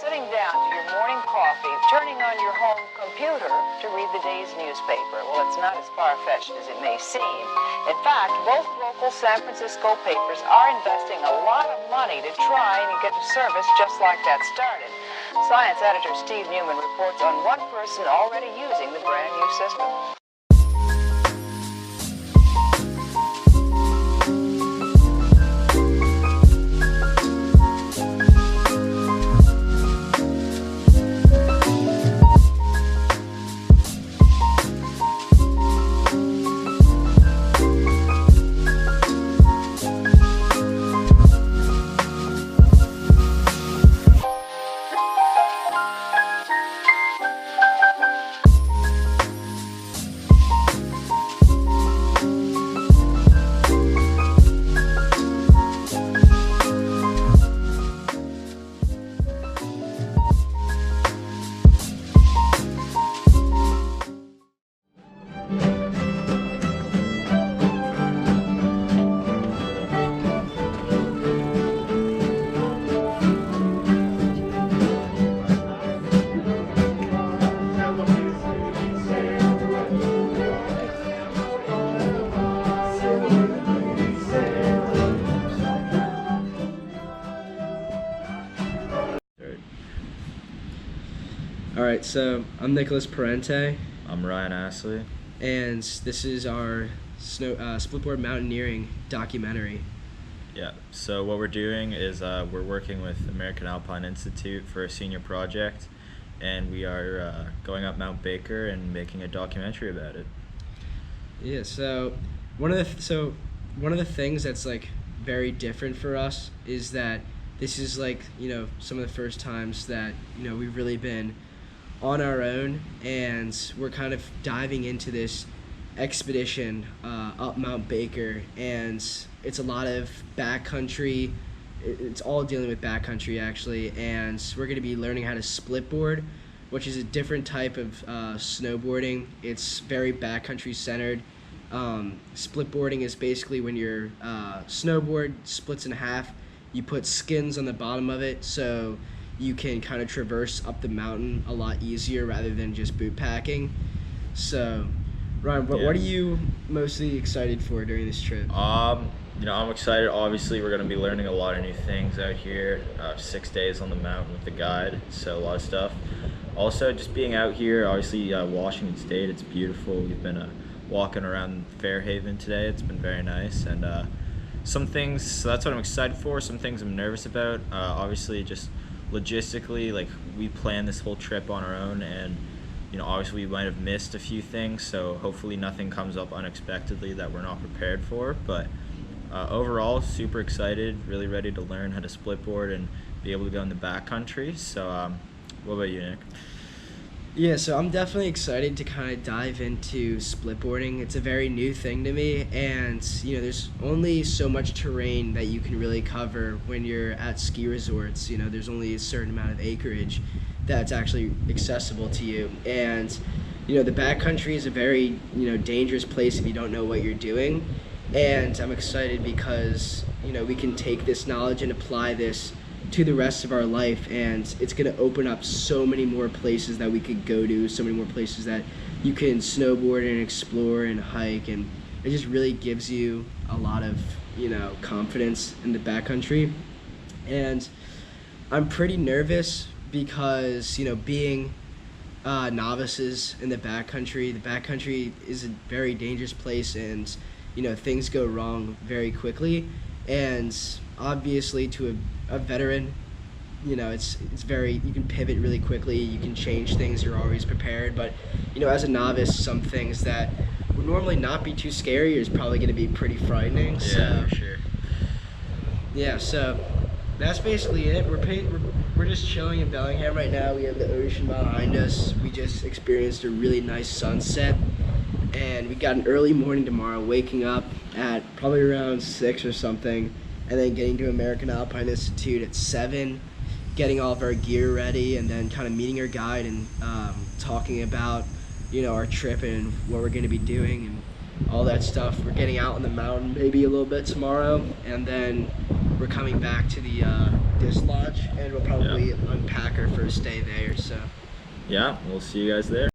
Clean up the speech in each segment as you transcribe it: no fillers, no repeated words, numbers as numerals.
sitting down to your morning coffee, turning on your home computer to read the day's newspaper. Well, it's not as far-fetched as it may seem. In fact, both local San Francisco papers are investing a lot of money to try and get a service just like that started. Science editor Steve Newman reports on one person already using the brand new system. Alright, so I'm Nicholas Parente. I'm Ryan Ashley. And this is our splitboard mountaineering documentary. Yeah, so what we're doing is we're working with American Alpine Institute for a senior project, and we are going up Mount Baker and making a documentary about it. Yeah, so one of the things that's like very different for us is that this is like, some of the first times that, we've really been on our own, and we're kind of diving into this expedition up Mount Baker, and it's a lot of backcountry. It's all dealing with backcountry actually, and we're going to be learning how to splitboard, which is a different type of snowboarding. It's very backcountry centered. Splitboarding is basically when your snowboard splits in half. You put skins on the bottom of it, so you can kind of traverse up the mountain a lot easier rather than just boot packing. So, Ryan, what are you mostly excited for during this trip? I'm excited. Obviously, we're going to be learning a lot of new things out here. 6 days on the mountain with the guide, so a lot of stuff. Also, just being out here, obviously, Washington State, it's beautiful. We've been walking around Fairhaven today. It's been very nice, and some things, so that's what I'm excited for. Some things I'm nervous about. Obviously, just logistically, like, we planned this whole trip on our own, and obviously we might have missed a few things, so hopefully nothing comes up unexpectedly that we're not prepared for. But overall, super excited, really ready to learn how to splitboard and be able to go in the backcountry. So what about you, Nick? Yeah, so I'm definitely excited to kind of dive into splitboarding. It's a very new thing to me, and there's only so much terrain that you can really cover when you're at ski resorts. There's only a certain amount of acreage that's actually accessible to you, and the backcountry is a very dangerous place if you don't know what you're doing. And I'm excited because we can take this knowledge and apply this to the rest of our life, and it's going to open up so many more places that we could go to, so many more places that you can snowboard and explore and hike, and it just really gives you a lot of confidence in the backcountry. And I'm pretty nervous because being novices in the backcountry is a very dangerous place, and things go wrong very quickly. And obviously, to a veteran, it's very, you can pivot really quickly, you can change things, you're always prepared. But as a novice, some things that would normally not be too scary is probably going to be pretty frightening. Yeah, for sure. Yeah, so that's basically it. We're just chilling in Bellingham right now. We have the ocean behind us. We just experienced a really nice sunset, and we got an early morning tomorrow, waking up at probably around 6 or something, and then getting to American Alpine Institute at 7, getting all of our gear ready, and then kind of meeting our guide and talking about our trip and what we're going to be doing and all that stuff. We're getting out on the mountain maybe a little bit tomorrow, and then we're coming back to the disc lodge, and we'll probably unpack our first day there. So yeah, we'll see you guys there.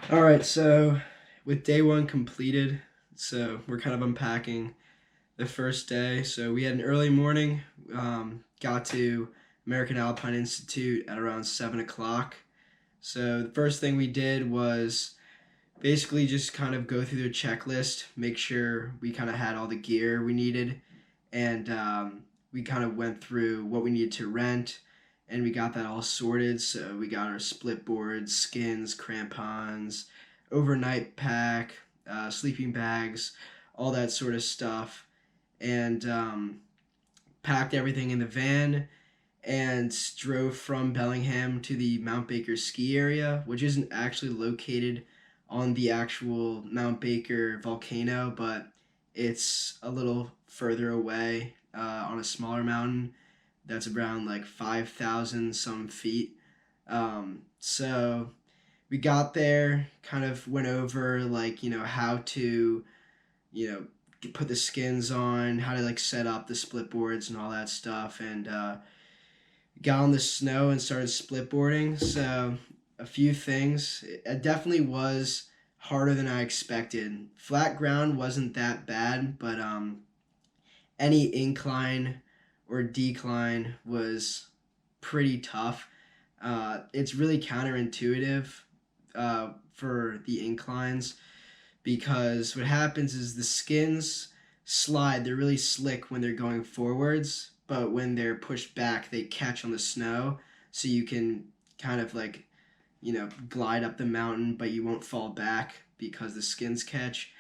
all right, so with day one completed, so we're kind of unpacking the first day. So we had an early morning, got to American Alpine Institute at around 7 o'clock. So the first thing we did was basically just kind of go through their checklist, make sure we kind of had all the gear we needed, and we kind of went through what we needed to rent, and we got that all sorted. So we got our split boards, skins, crampons, overnight pack, sleeping bags, all that sort of stuff, and packed everything in the van and drove from Bellingham to the Mount Baker ski area, which isn't actually located on the actual Mount Baker volcano, but it's a little further away on a smaller mountain that's around like 5,000 some feet. So we got there, kind of went over like, how to, put the skins on, how to like set up the split boards and all that stuff, and got on the snow and started split boarding. So a few things. It definitely was harder than I expected. Flat ground wasn't that bad, but any incline or decline was pretty tough. It's really counterintuitive for the inclines, because what happens is the skins slide. They're really slick when they're going forwards, but when they're pushed back, they catch on the snow, so you can kind of like, glide up the mountain, but you won't fall back because the skins catch.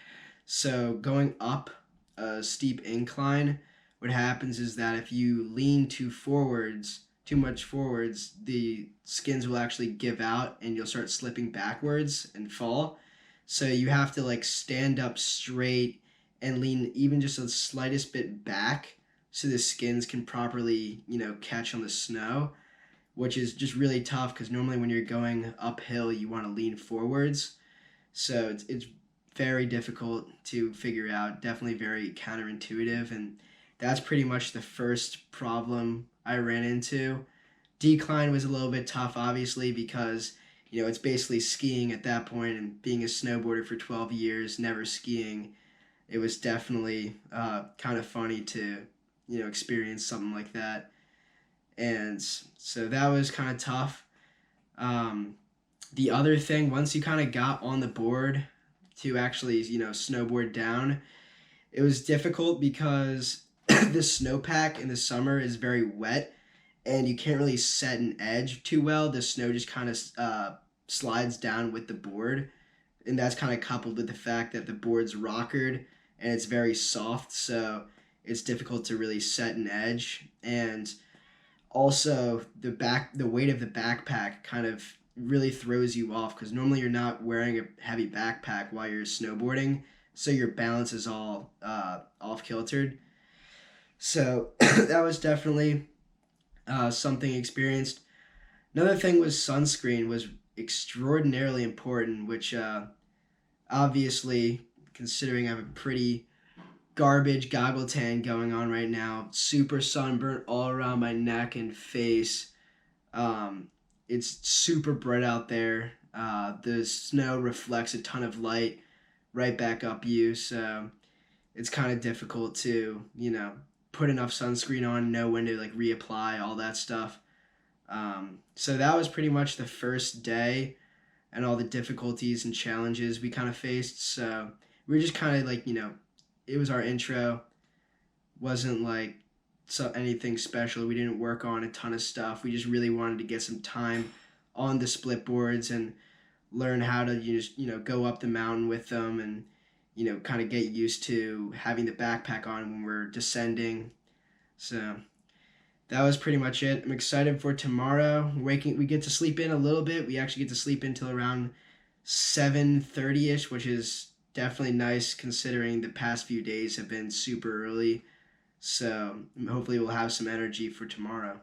So going up a steep incline, what happens is that if you lean too much forwards, the skins will actually give out and you'll start slipping backwards and fall. So you have to like stand up straight and lean even just the slightest bit back so the skins can properly, catch on the snow, which is just really tough because normally when you're going uphill, you want to lean forwards. So it's very difficult to figure out, definitely very counterintuitive, and that's pretty much the first problem I ran into. Decline was a little bit tough, obviously, because it's basically skiing at that point, and being a snowboarder for 12 years, never skiing, it was definitely kind of funny to experience something like that. And so that was kind of tough. The other thing, once you kind of got on the board, to actually, snowboard down. It was difficult because the snowpack in the summer is very wet and you can't really set an edge too well. The snow just kind of slides down with the board, and that's kind of coupled with the fact that the board's rockered and it's very soft, so it's difficult to really set an edge. And also the weight of the backpack kind of really throws you off because normally you're not wearing a heavy backpack while you're snowboarding, so your balance is all off kiltered. So that was definitely something experienced. Another thing was sunscreen was extraordinarily important, which obviously, considering I have a pretty garbage goggle tan going on right now, super sunburnt all around my neck and face. It's super bright out there. The snow reflects a ton of light right back up you, so it's kind of difficult to, put enough sunscreen on, know when to like reapply, all that stuff. So that was pretty much the first day and all the difficulties and challenges we kind of faced. So we were just kind of like, it was our intro. Wasn't like anything special. We didn't work on a ton of stuff. We just really wanted to get some time on the split boards and learn how to go up the mountain with them and kind of get used to having the backpack on when we're descending. So that was pretty much it. I'm excited for tomorrow. We get to sleep in a little bit. We actually get to sleep until around 7:30ish, which is definitely nice considering the past few days have been super early. So hopefully we'll have some energy for tomorrow.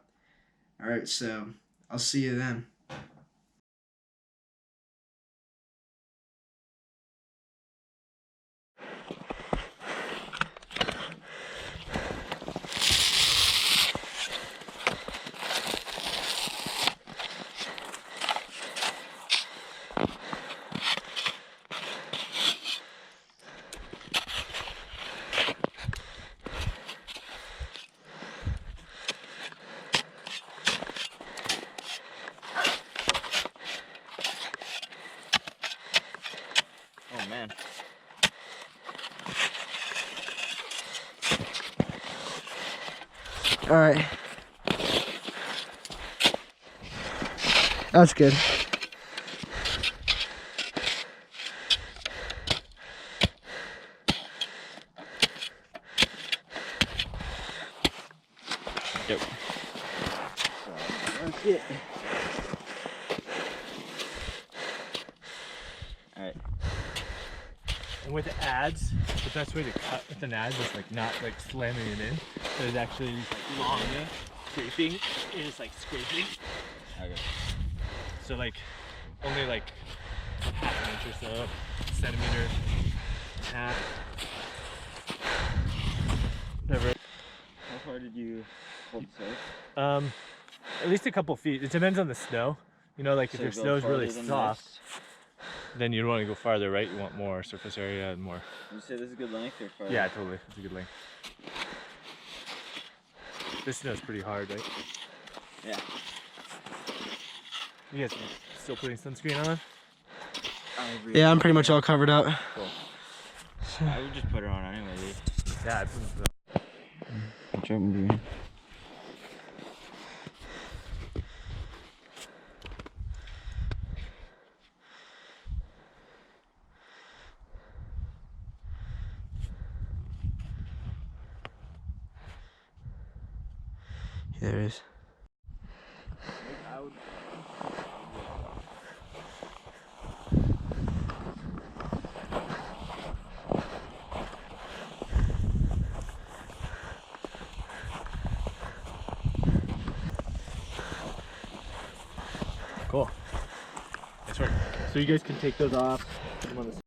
All right, so I'll see you then. Oh man. All right. That's good. Yep. That's it. Alright. And with ads, the best way to cut with an ad is like not like slamming it in, but it's actually just like long scraping and it's like scraping. Okay. So like only like half an inch or so, centimeter, half. Whatever. How far did you hold safe? At least a couple feet. It depends on the snow. Like if So your go snow is really farther than soft, this? then you want to go farther, right? You want more surface area and more. Would you say this is a good length or farther? Yeah, totally. It's a good length. This snow's pretty hard, right? Yeah. You guys still putting sunscreen on? Yeah, I'm pretty much all covered up. Cool. I would just put her on anyway, dude. Yeah, I put Watch out, dude. There it is. Cool. Nice work. So you guys can take those off. Come on this.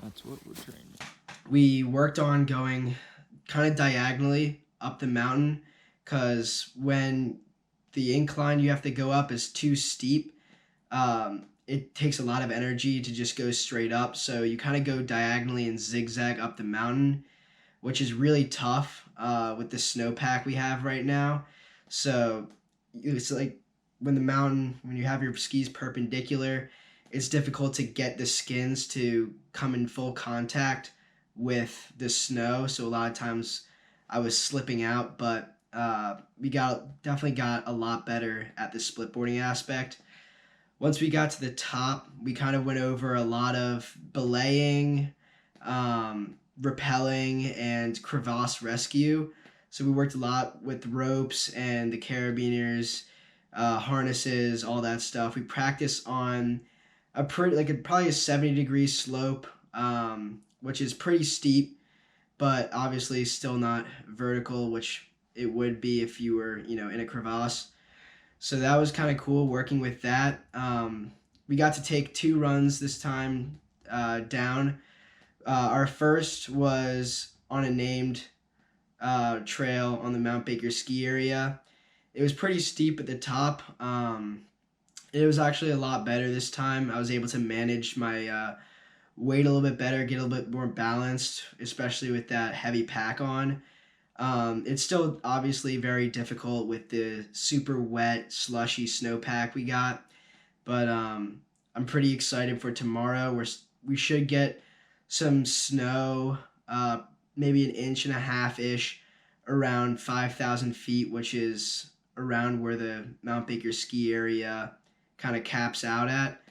That's what we're trained. We worked on going kind of diagonally up the mountain because when the incline you have to go up is too steep, it takes a lot of energy to just go straight up. So you kind of go diagonally and zigzag up the mountain, which is really tough with the snowpack we have right now. So it's like when you have your skis perpendicular, it's difficult to get the skins to come in full contact with the snow. So a lot of times I was slipping out, but we definitely got a lot better at the split boarding aspect. Once we got to the top, we kind of went over a lot of belaying, rappelling, and crevasse rescue. So we worked a lot with ropes and the carabiners, harnesses, all that stuff. We practiced on probably a 70-degree slope, which is pretty steep, but obviously still not vertical, which it would be if you were, in a crevasse. So that was kind of cool working with that. We got to take 2 runs this time down. Our first was on a named trail on the Mount Baker ski area. It was pretty steep at the top. It was actually a lot better this time. I was able to manage my weight a little bit better, get a little bit more balanced, especially with that heavy pack on. It's still obviously very difficult with the super wet, slushy snowpack we got, but I'm pretty excited for tomorrow. We should get some snow, maybe 1.5 inches around 5,000 feet, which is around where the Mount Baker ski area kind of caps out at.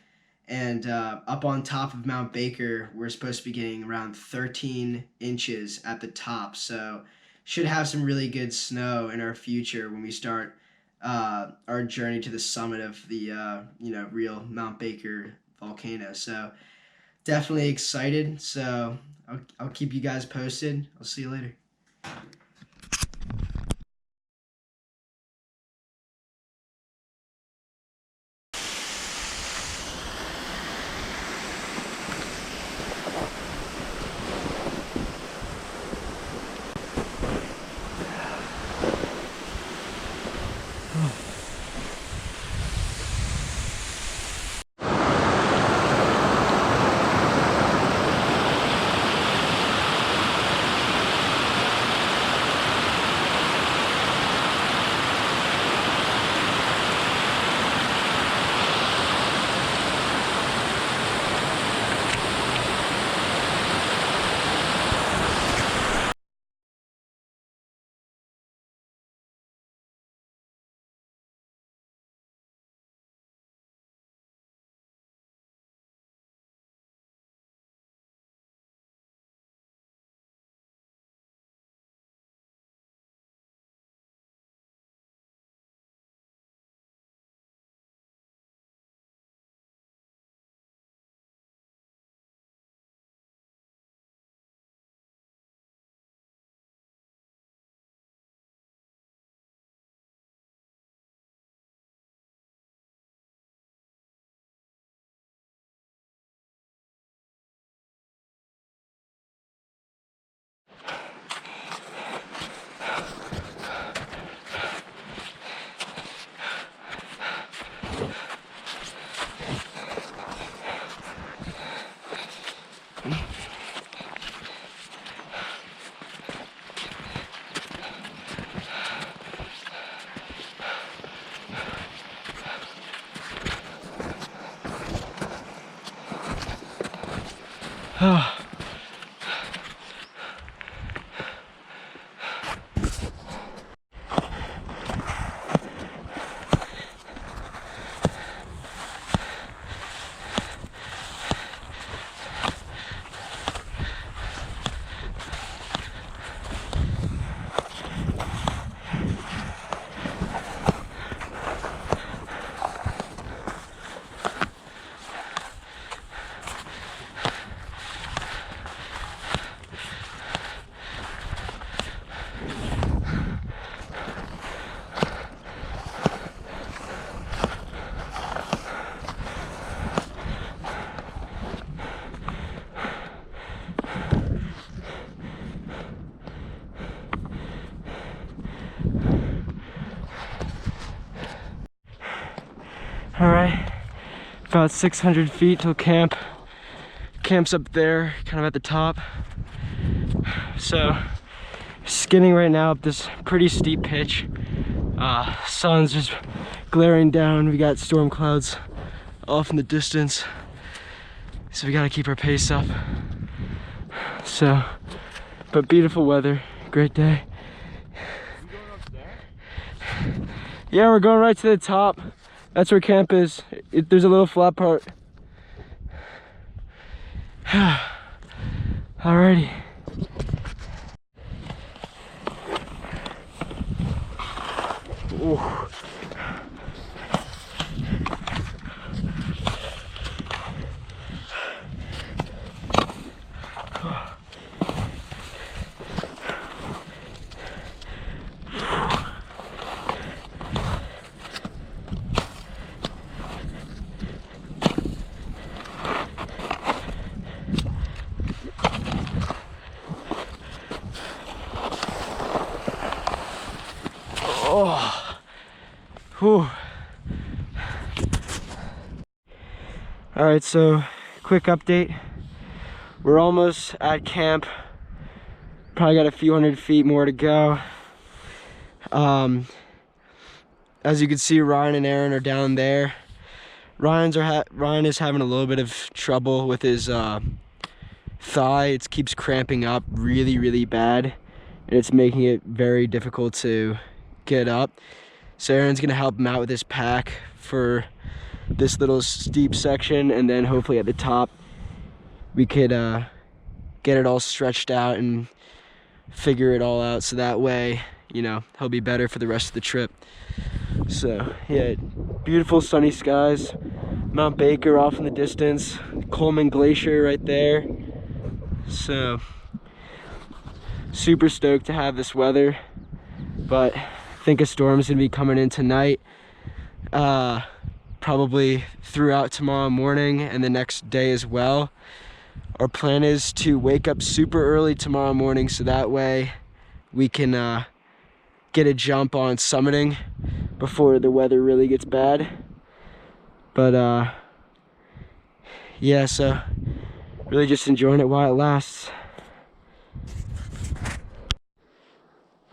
And up on top of Mount Baker, we're supposed to be getting around 13 inches at the top. So should have some really good snow in our future when we start our journey to the summit of the real Mount Baker volcano. So definitely excited. So I'll keep you guys posted. I'll see you later. All right, about 600 feet till camp. Camp's up there, kind of at the top. So, skinning right now up this pretty steep pitch. Sun's just glaring down. We got storm clouds off in the distance, so we gotta keep our pace up. So, but beautiful weather, great day. Yeah, we're going right to the top. That's where camp is. There's a little flat part. Alrighty. Ooh. Oh. Whew. All right, so quick update. We're almost at camp. Probably got a few hundred feet more to go. As you can see, Ryan and Aaron are down there. Ryan is having a little bit of trouble with his thigh. It keeps cramping up really bad, and it's making it very difficult to get up. So Aaron's gonna help him out with his pack for this little steep section, and then hopefully at the top we could get it all stretched out and figure it all out, so that way, you know, he'll be better for the rest of the trip. So yeah, beautiful sunny skies, Mount Baker off in the distance, Coleman Glacier right there. So super stoked to have this weather, but I think a storm's gonna be coming in tonight, probably throughout tomorrow morning and the next day as well. Our plan is to wake up super early tomorrow morning, so that way we can get a jump on summiting before the weather really gets bad. But yeah, so really just enjoying it while it lasts.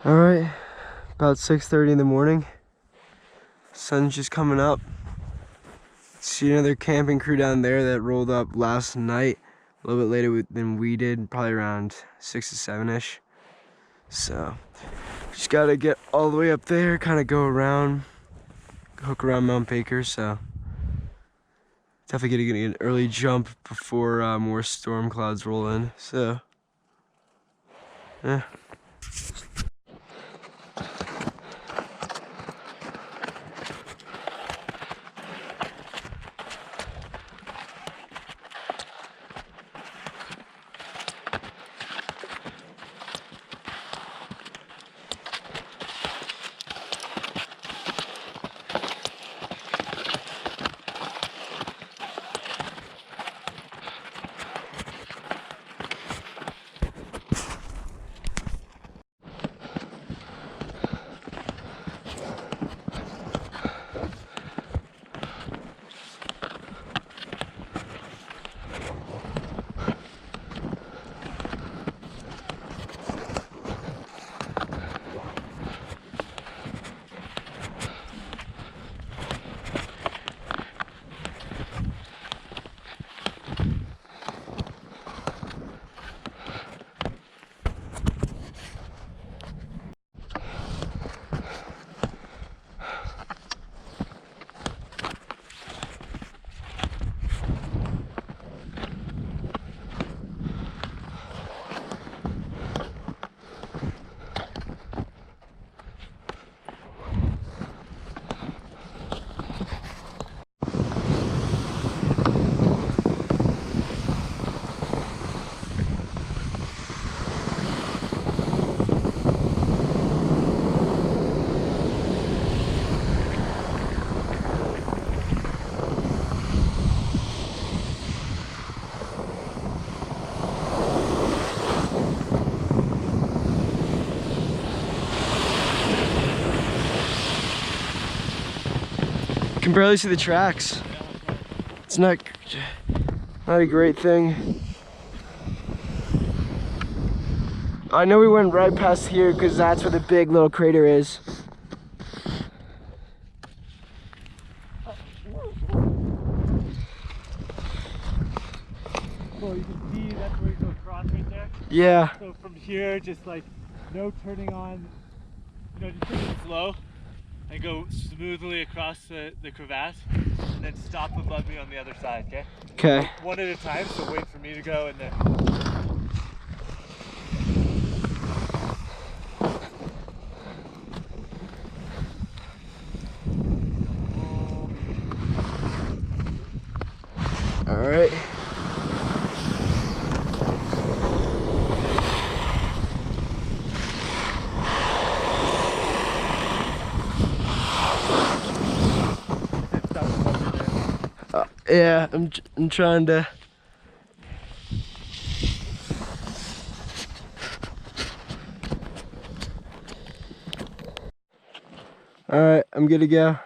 All right, about 6:30 in the morning. Sun's just coming up. See another camping crew down there that rolled up last night, a little bit later than we did, probably around 6 to 7-ish. So just gotta get all the way up there, kind of go around, hook around Mount Baker. So definitely getting an early jump before more storm clouds roll in. So yeah. Can barely see the tracks. It's not a great thing. I know we went right past here because that's where the big little crater is. So you can see that's where you go across right there. Yeah. So from here, just like no turning on, just take it slow and go smoothly across the crevasse and then stop above me on the other side, okay? Okay. One at a time, so wait for me to go and then. All right. Yeah, I'm trying to. All right, I'm good to go.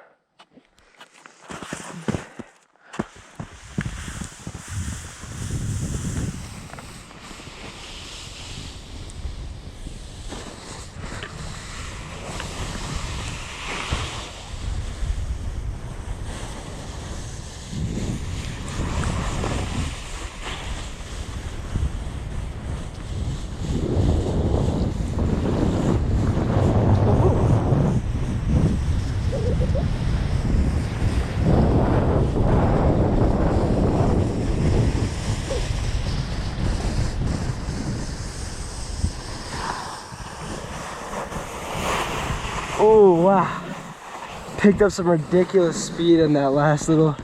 Oh, wow. Picked up some ridiculous speed in that last little.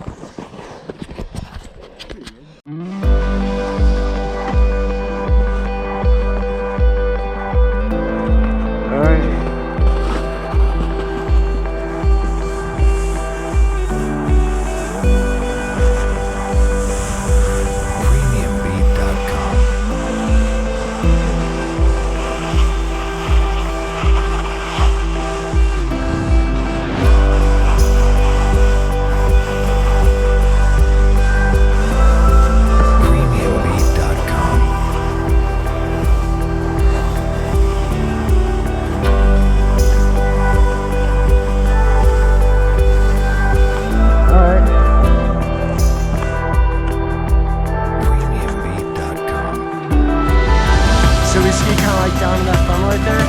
All right. So we ski kind of like down in that funnel right there.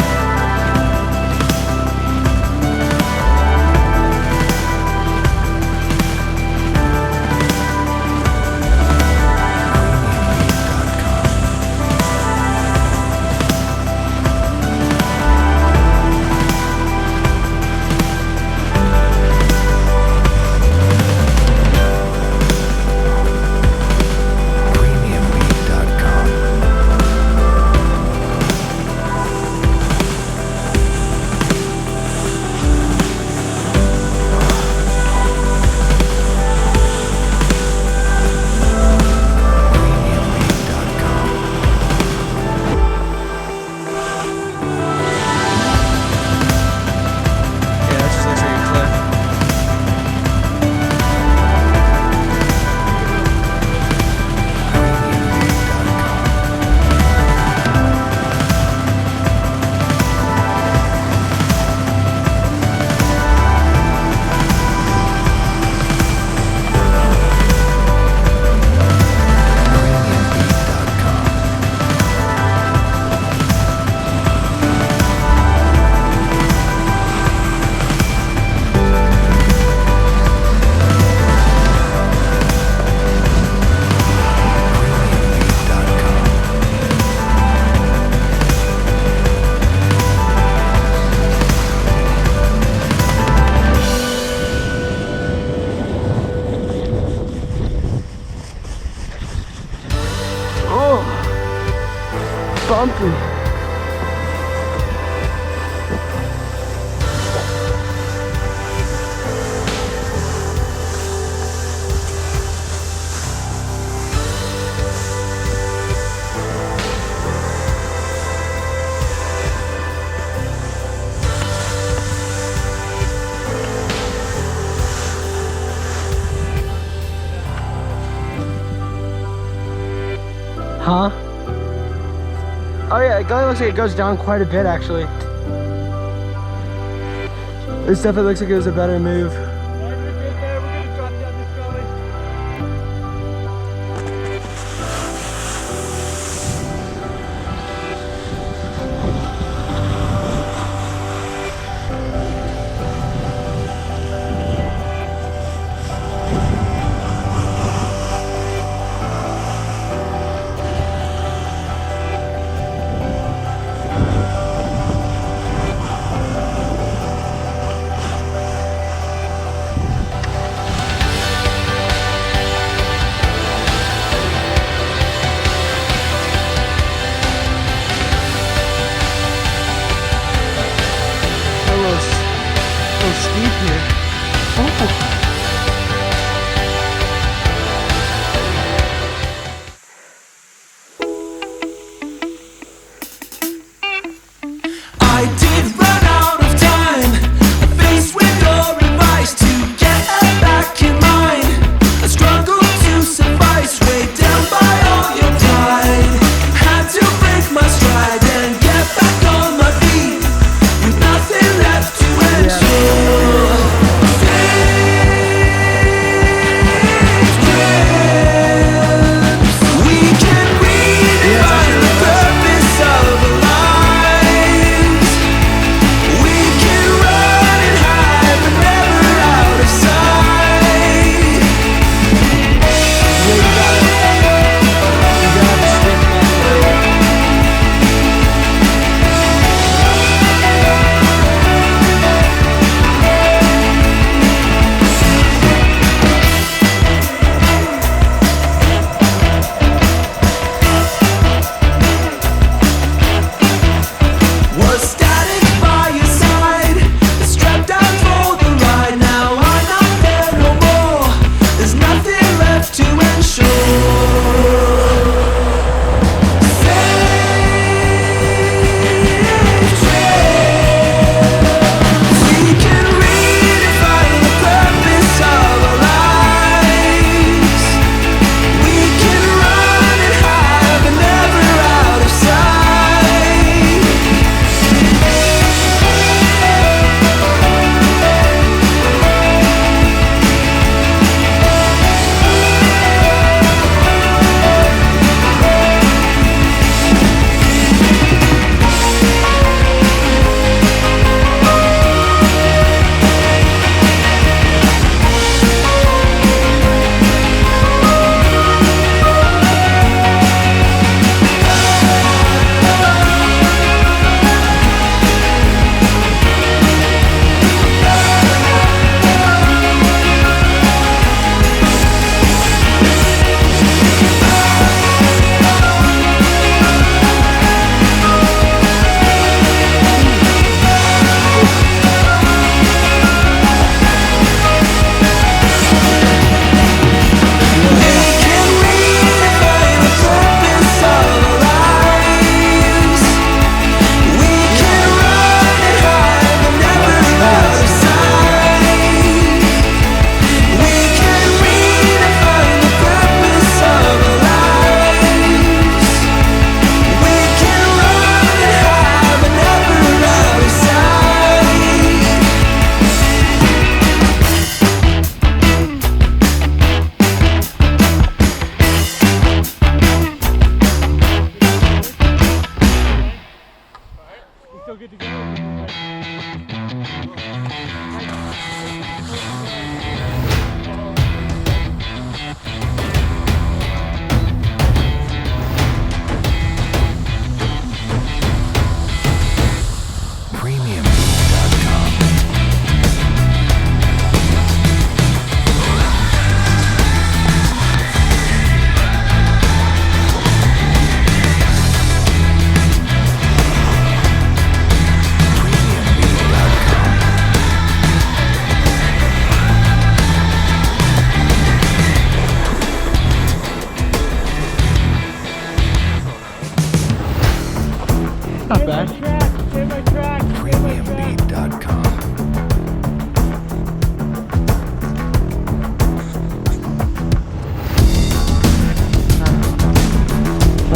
Bumpy. Huh? Oh yeah, it looks like it goes down quite a bit actually. This definitely looks like it was a better move.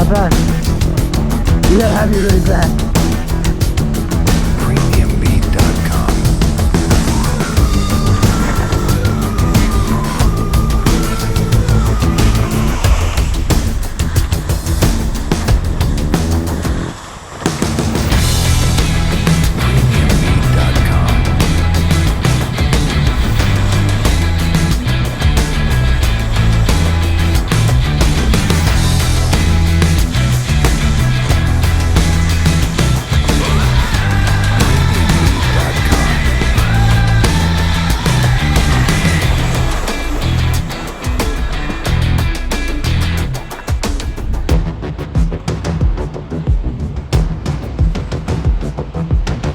Not bad. You gotta have your really bad. Premiumbeat.com.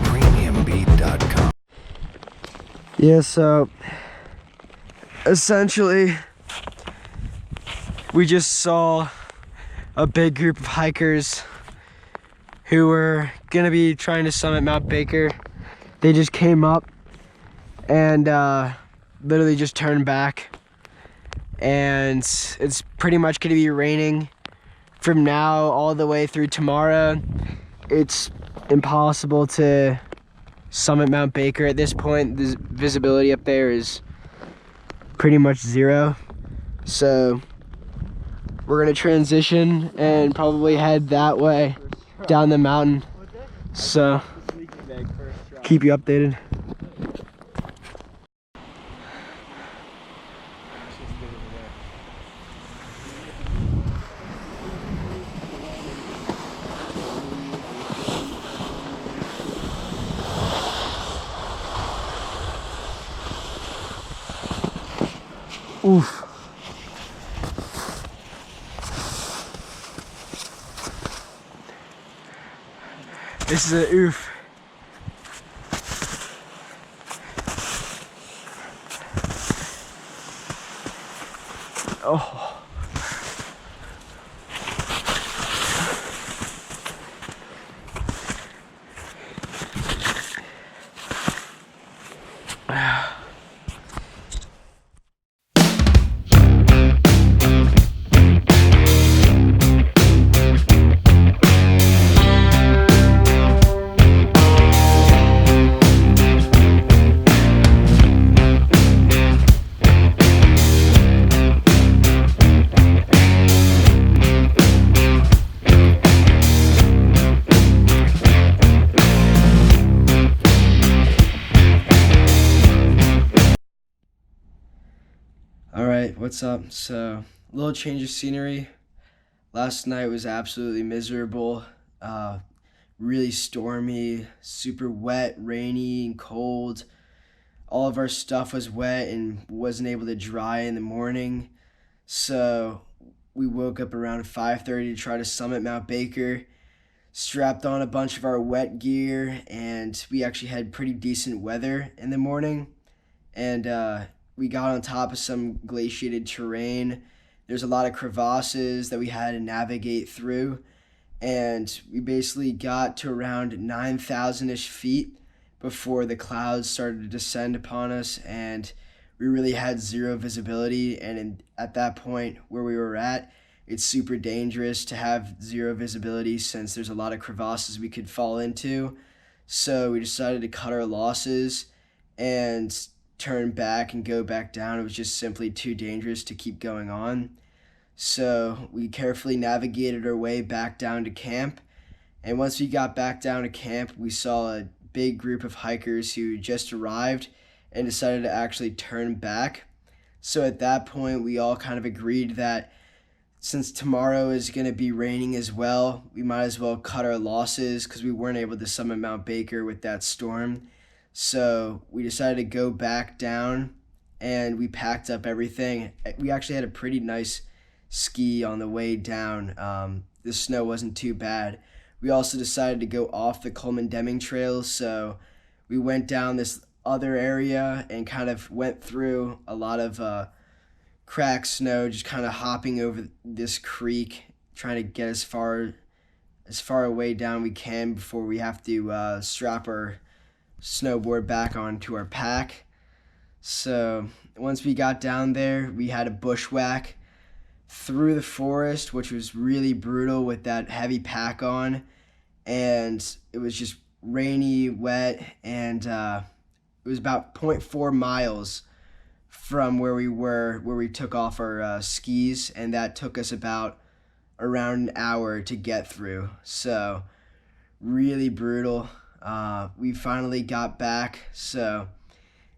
Premiumbeat.com. Yeah, so essentially we just saw a big group of hikers who were gonna be trying to summit Mount Baker. They just came up and literally just turned back, and it's pretty much gonna be raining from now all the way through tomorrow. It's impossible to summit Mount Baker at this point. The visibility up there is pretty much zero. So we're gonna transition and probably head that way down the mountain. So keep you updated. Oof. This is a oof. Oh. Alright, what's up? So, a little change of scenery. Last night was absolutely miserable. Really stormy, super wet, rainy, and cold. All of our stuff was wet and wasn't able to dry in the morning. So, we woke up around 5:30 to try to summit Mount Baker. Strapped on a bunch of our wet gear, and we actually had pretty decent weather in the morning. And we got on top of some glaciated terrain. There's a lot of crevasses that we had to navigate through, and we basically got to around 9,000-ish feet before the clouds started to descend upon us, and we really had zero visibility. And at that point where we were at, it's super dangerous to have zero visibility since there's a lot of crevasses we could fall into. So we decided to cut our losses and turn back and go back down. It was just simply too dangerous to keep going on. So we carefully navigated our way back down to camp. And once we got back down to camp, we saw a big group of hikers who just arrived and decided to actually turn back. So at that point, we all kind of agreed that since tomorrow is going to be raining as well, we might as well cut our losses because we weren't able to summit Mount Baker with that storm. So we decided to go back down, and we packed up everything. We actually had a pretty nice ski on the way down. The snow wasn't too bad. We also decided to go off the Coleman-Deming Trail, so we went down this other area and kind of went through a lot of cracked snow, just kind of hopping over this creek, trying to get as far away down we can before we have to strap our snowboard back onto our pack. So once we got down there, we had a bushwhack through the forest, which was really brutal with that heavy pack on, and it was just rainy, wet, and it was about 0.4 miles from where we took off our skis, and that took us about around an hour to get through. So really brutal. We finally got back, so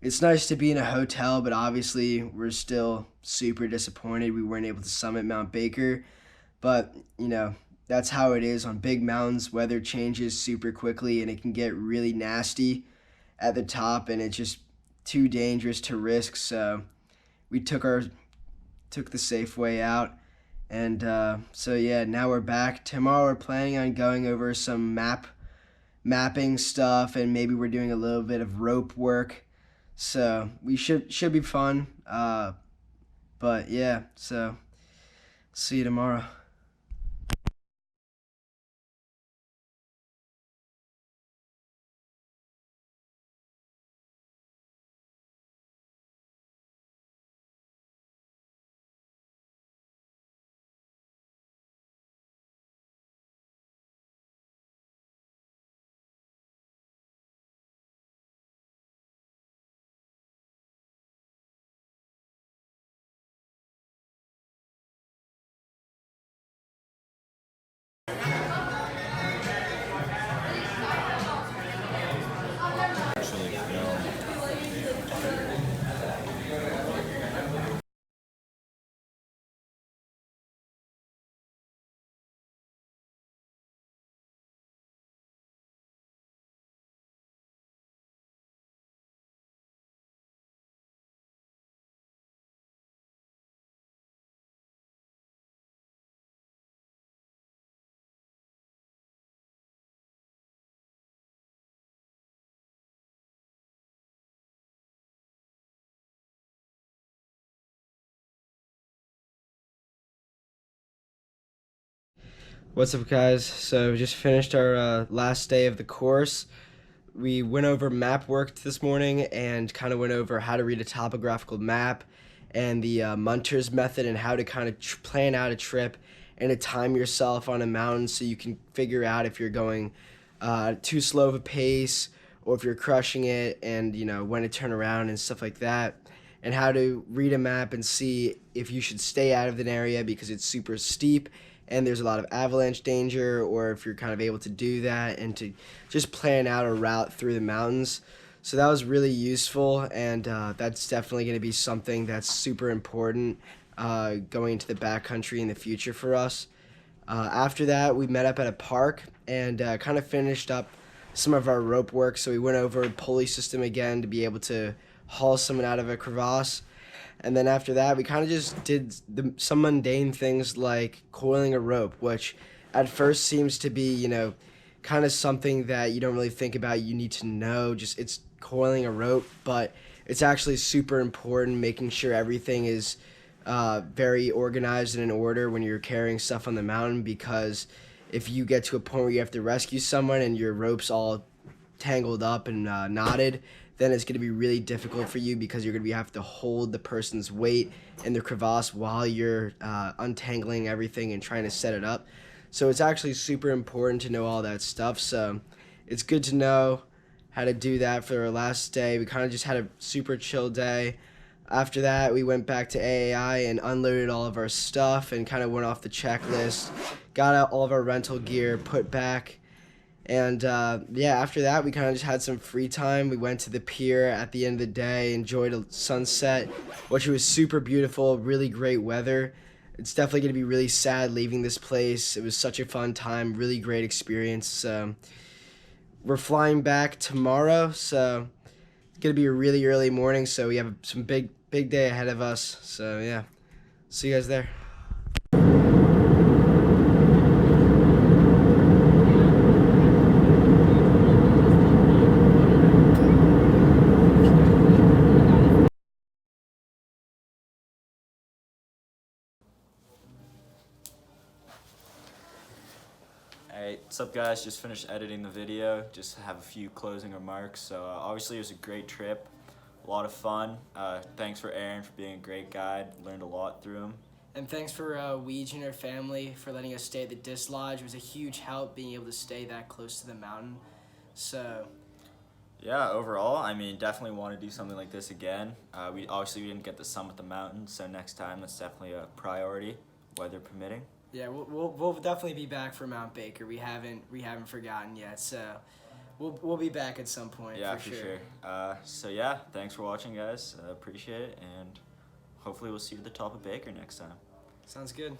it's nice to be in a hotel, but obviously we're still super disappointed we weren't able to summit Mount Baker. But, that's how it is on big mountains. Weather changes super quickly, and it can get really nasty at the top, and it's just too dangerous to risk. So we took the safe way out. And so yeah, now we're back. Tomorrow we're planning on going over some mapping stuff, and maybe we're doing a little bit of rope work. So we should be fun. But yeah, so see you tomorrow. What's up, guys? So we just finished our last day of the course. We went over map work this morning and kind of went over how to read a topographical map and the Munter's method, and how to kind of plan out a trip and to time yourself on a mountain so you can figure out if you're going too slow of a pace or if you're crushing it, and when to turn around and stuff like that, and how to read a map and see if you should stay out of an area because it's super steep and there's a lot of avalanche danger, or if you're kind of able to do that and to just plan out a route through the mountains. So that was really useful, and that's definitely going to be something that's super important going into the backcountry in the future for us. After that, we met up at a park and kind of finished up some of our rope work. So we went over a pulley system again to be able to haul someone out of a crevasse. And then after that, we kind of just did some mundane things like coiling a rope, which at first seems to be, kind of something that you don't really think about. You need to know, just it's coiling a rope, but it's actually super important, making sure everything is very organized and in order when you're carrying stuff on the mountain, because if you get to a point where you have to rescue someone and your rope's all tangled up and knotted, then it's going to be really difficult for you, because you're going to have to hold the person's weight in the crevasse while you're untangling everything and trying to set it up. So it's actually super important to know all that stuff. So it's good to know how to do that for our last day. We kind of just had a super chill day. After that, we went back to AAI and unloaded all of our stuff and kind of went off the checklist, got out all of our rental gear, put back. And after that, we kind of just had some free time. We went to the pier at the end of the day, enjoyed a sunset, which was super beautiful, really great weather. It's definitely going to be really sad leaving this place. It was such a fun time, really great experience. We're flying back tomorrow, so it's going to be a really early morning, so we have some big day ahead of us. So yeah, see you guys there. Hey, what's up, guys? Just finished editing the video. Just have a few closing remarks. So obviously it was a great trip, a lot of fun. Thanks for Aaron for being a great guide. Learned a lot through him. And thanks for Weege and her family for letting us stay at the Disc Lodge. It was a huge help being able to stay that close to the mountain. So, Yeah, overall, I mean, definitely want to do something like this again. We didn't get to summit the mountain, so next time that's definitely a priority, weather permitting. yeah, we'll definitely be back for Mount Baker. We haven't forgotten yet. So, we'll be back at some point. Yeah, for for sure. So yeah, thanks for watching, guys. Appreciate it, and hopefully we'll see you at the top of Baker next time. Sounds good.